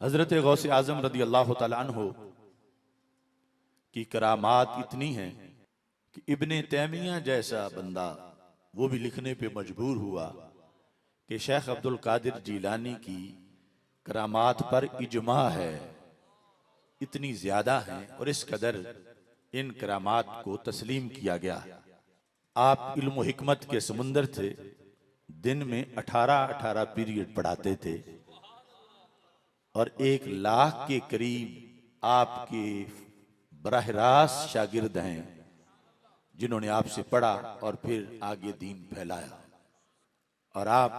हजरत गौसे आजम रदी अल्लाह तआला अन्हु की करामात इतनी हैं कि इब्ने तैमिया जैसा बंदा वो भी लिखने पे मजबूर हुआ कि शेख अब्दुल कादिर जीलानी की करामात पर इजमा है, इतनी ज्यादा हैं और इस कदर इन करामात को तस्लीम किया गया। आप इल्म हिकमत के समुंदर थे, दिन में 18-18 पीरियड पढ़ाते थे और 1 लाख के करीब आपके बराह रास्त शागिर्द हैं जिन्होंने आपसे पढ़ा और फिर आगे दीन फैलाया। और आप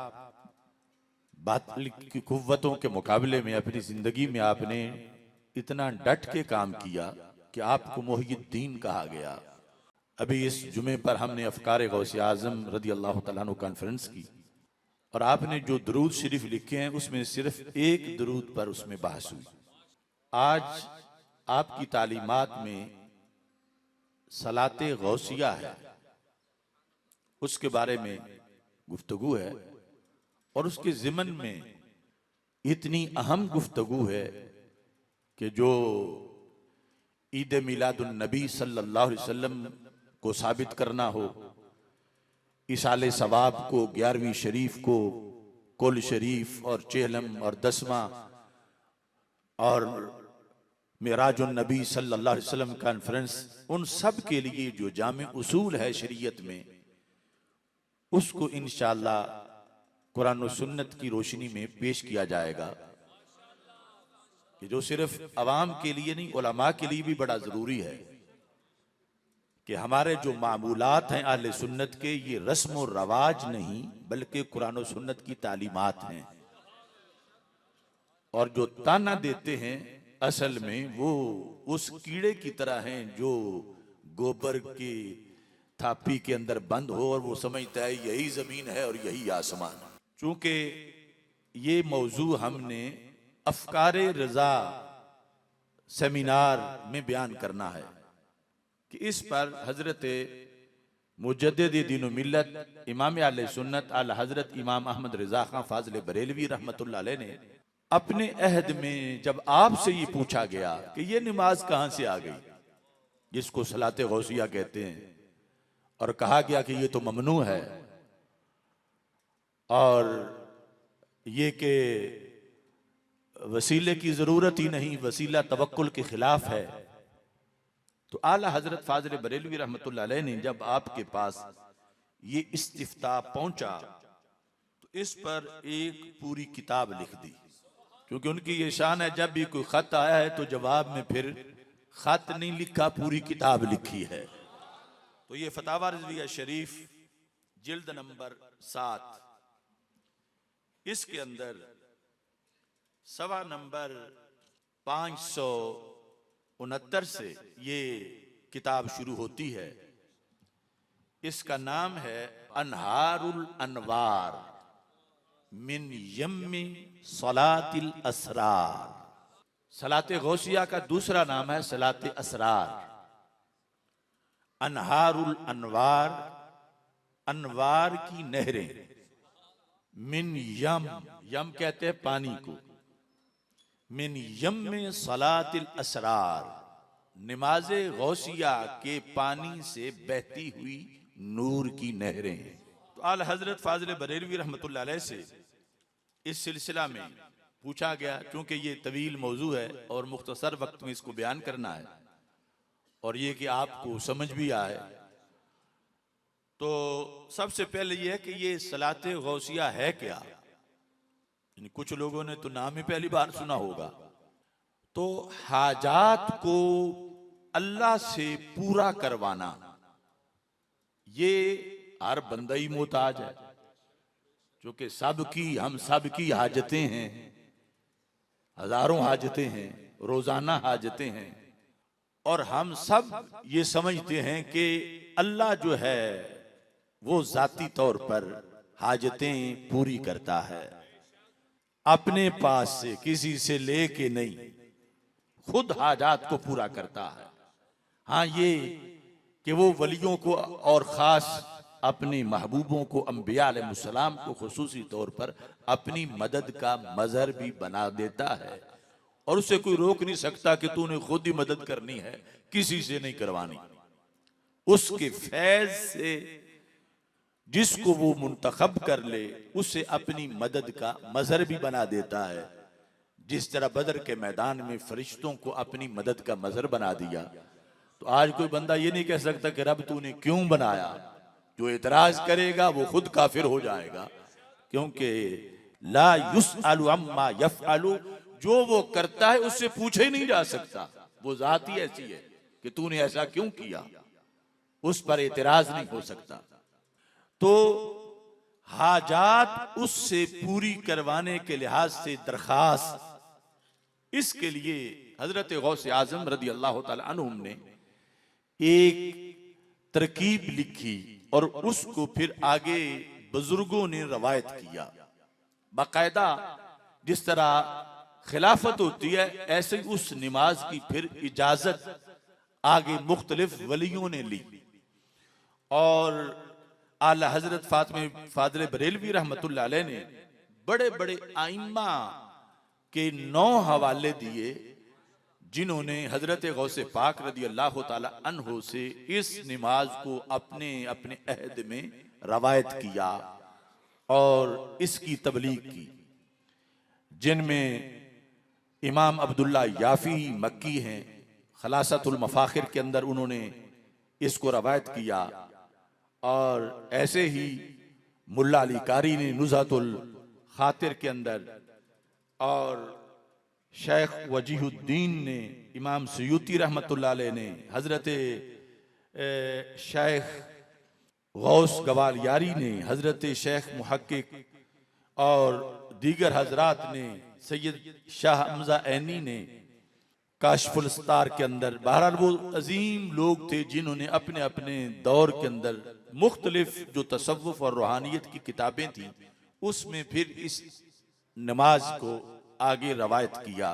बातिल की कुव्वतों के मुकाबले में अपनी जिंदगी में आपने इतना डट के काम किया कि आपको मोहिउद्दीन कहा गया। अभी इस जुमे पर हमने अफकार गौसे आजम रदी अल्लाह तआला अन्हु कॉन्फ्रेंस की और आपने जो दरूद शरीफ लिखे हैं उसमें सिर्फ एक दरूद पर उसमें बहस हुई। आज आपकी तालीमात में सलाते गौसिया है, उसके बारे में गुफ्तगू है और उसके ज़िमन में इतनी अहम गुफ्तगू है कि जो ईद मिलादुन नबी सल्लल्लाहु अलैहि वसल्लम को साबित करना हो, इसाले सवाब को, 11वीं शरीफ को, कुल शरीफ और चेहलम और 10वां और मिराजुन नबी सल्लल्लाहु अलैहि वसल्लम कॉन्फ्रेंस, उन सब के लिए जो जामे उसूल है शरीयत में, उसको इंशाअल्लाह कुरान और सुन्नत की रोशनी में पेश किया जाएगा कि जो सिर्फ अवाम के लिए नहीं, उलमा के लिए भी बड़ा जरूरी है कि हमारे जो मामूलात हैं अहले सुन्नत के, ये रस्म और रवाज नहीं बल्कि कुरान और सुन्नत की तालीमात हैं। और जो ताना देते हैं असल में वो उस कीड़े की तरह हैं जो गोबर की थापी के अंदर बंद हो और वो समझता है यही जमीन है और यही आसमान। चूंकि ये मौजू हमने अफकारे रजा सेमिनार में बयान करना है कि इस पर हजरत मुजद्दिद दीन मिल्लत इमाम आले सुन्नत आला हजरत इमाम अहमद रजा खां फाजिल बरेलवी रहमतुल्लाह अलैह ने अपने अहद में जब आपसे ये पूछा गया कि ये नमाज कहां से आ गई, जिसको सलाते गौसिया कहते हैं, और कहा गया कि ये तो ममनू है और ये कि वसीले की जरूरत ही नहीं, वसीला तवक्कुल के खिलाफ है, तो आला हजरत फाजिल बरेलवी रहमतुल्लाह अलैह ने जब आपके पास ये इस्तिफ्ता पहुंचा तो इस पर एक पूरी किताब लिख दी। क्योंकि उनकी ये शान है, जब भी कोई खत आया है तो जवाब में फिर खत नहीं लिखा, पूरी किताब लिखी है। तो ये फतावा रिजविया शरीफ जिल्द नंबर 7, इसके अंदर सवा नंबर 569 से ये किताब शुरू होती है। इसका नाम है अनहारुल अनवार मिन यम्मी सलातिल असरार। सलाते गौसिया का दूसरा नाम है सलाते असरार। अनहारुल अनवार, अनवार की नहरें, मिन यम, यम कहते हैं पानी को, मिन यम में सलातिल असरार, नमाजे गौसिया के पानी से बहती हुई नूर की नहरें। तो आला हजरत फाजिल बरेलवी रहमतुल्लाह अलैह से इस सिलसिला में पूछा गया, क्योंकि ये तवील मौजू है और मुख्तसर वक्त में इसको बयान करना है और ये कि आपको समझ भी आए। तो सबसे पहले ये है कि ये सलाते गौसिया है क्या। कुछ लोगों ने तो नाम ही पहली बार सुना होगा। तो हाजात को अल्लाह से पूरा करवाना, ये हर बंदा ही मोहताज है, क्योंकि सबकी, हम सबकी हाजतें हैं, हजारों हाजतें हैं, रोजाना हाजतें हैं, और हम सब ये समझते हैं कि अल्लाह जो है वो जाती तौर पर हाजतें पूरी करता है, अपने पास से किसी से लेके नहीं, खुद हाजात को पूरा करता है। हाँ, ये कि वो वलियों को और खास अपने महबूबों को, अंबिया अलैहिस्सलाम को खुसूसी तौर पर अपनी मदद का मजहर भी बना देता है, और उसे कोई रोक नहीं सकता कि तूने खुद ही मदद करनी है, किसी से नहीं करवानी। उसके फैज से जिसको वो मुंतखब कर ले उसे अपनी मदद का मजहर भी बना देता है। जिस तरह बदर के मैदान में फरिश्तों को अपनी मदद का मजहर बना दिया, तो आज कोई बंदा ये नहीं कह सकता कि रब तूने क्यों बनाया। जो एतराज करेगा वो खुद काफिर हो जाएगा, क्योंकि ला युसअलु अम्मा यफअलु, जो वो करता है उससे पूछे ही नहीं जा सकता। वो जात ही ऐसी है कि तूने ऐसा क्यों किया, उस पर एतराज नहीं हो सकता। तो हाजात उससे पूरी करवाने के लिहाज से दरखास्त, इसके लिए हजरत गौस आजम रदी अल्लाह तआला अन्हुम ने एक तरकीब लिखी और उसको फिर आगे बुजुर्गों ने रवायत किया। बाकायदा जिस तरह खिलाफत होती है, ऐसे उस नमाज की फिर इजाजत आगे मुख्तलिफ वलियों ने ली। और आला हजरत फातिमा फादिल बरेलवी रहमतुल्लाह अलैह ने बड़े बड़े आइम्मा के 9 हवाले दिए, जिन्होंने हजरत गौसे पाक रदी अल्लाह ताला अन्हो से इस नमाज को अपने अपने अहद में रवायत किया और इसकी तबलीग की, जिनमें इमाम अब्दुल्ला याफी मक्की हैं। खलासतुल मफाखिर के अंदर उन्होंने इसको रवायत किया, और ऐसे ही मुल्ला अली कारी ने नुज़हतुल खातिर के अंदर, और शेख वजीहुद्दीन ने, इमाम सयूती रहमतुल्लाह अलैह ने, हजरत शेख गौस गवालियारी ने, हजरत शेख मुहक्किक और दीगर हजरात ने, सैयद शाह हमजा ऐनी ने काशफुल अस्तार के अंदर। बहरहाल वो अजीम लोग थे जिन्होंने अपने अपने दौर के अंदर मुख्तलिफ जो तसव्वुफ और रूहानियत की किताबें थी उसमें फिर इस नमाज को आगे रवायत किया।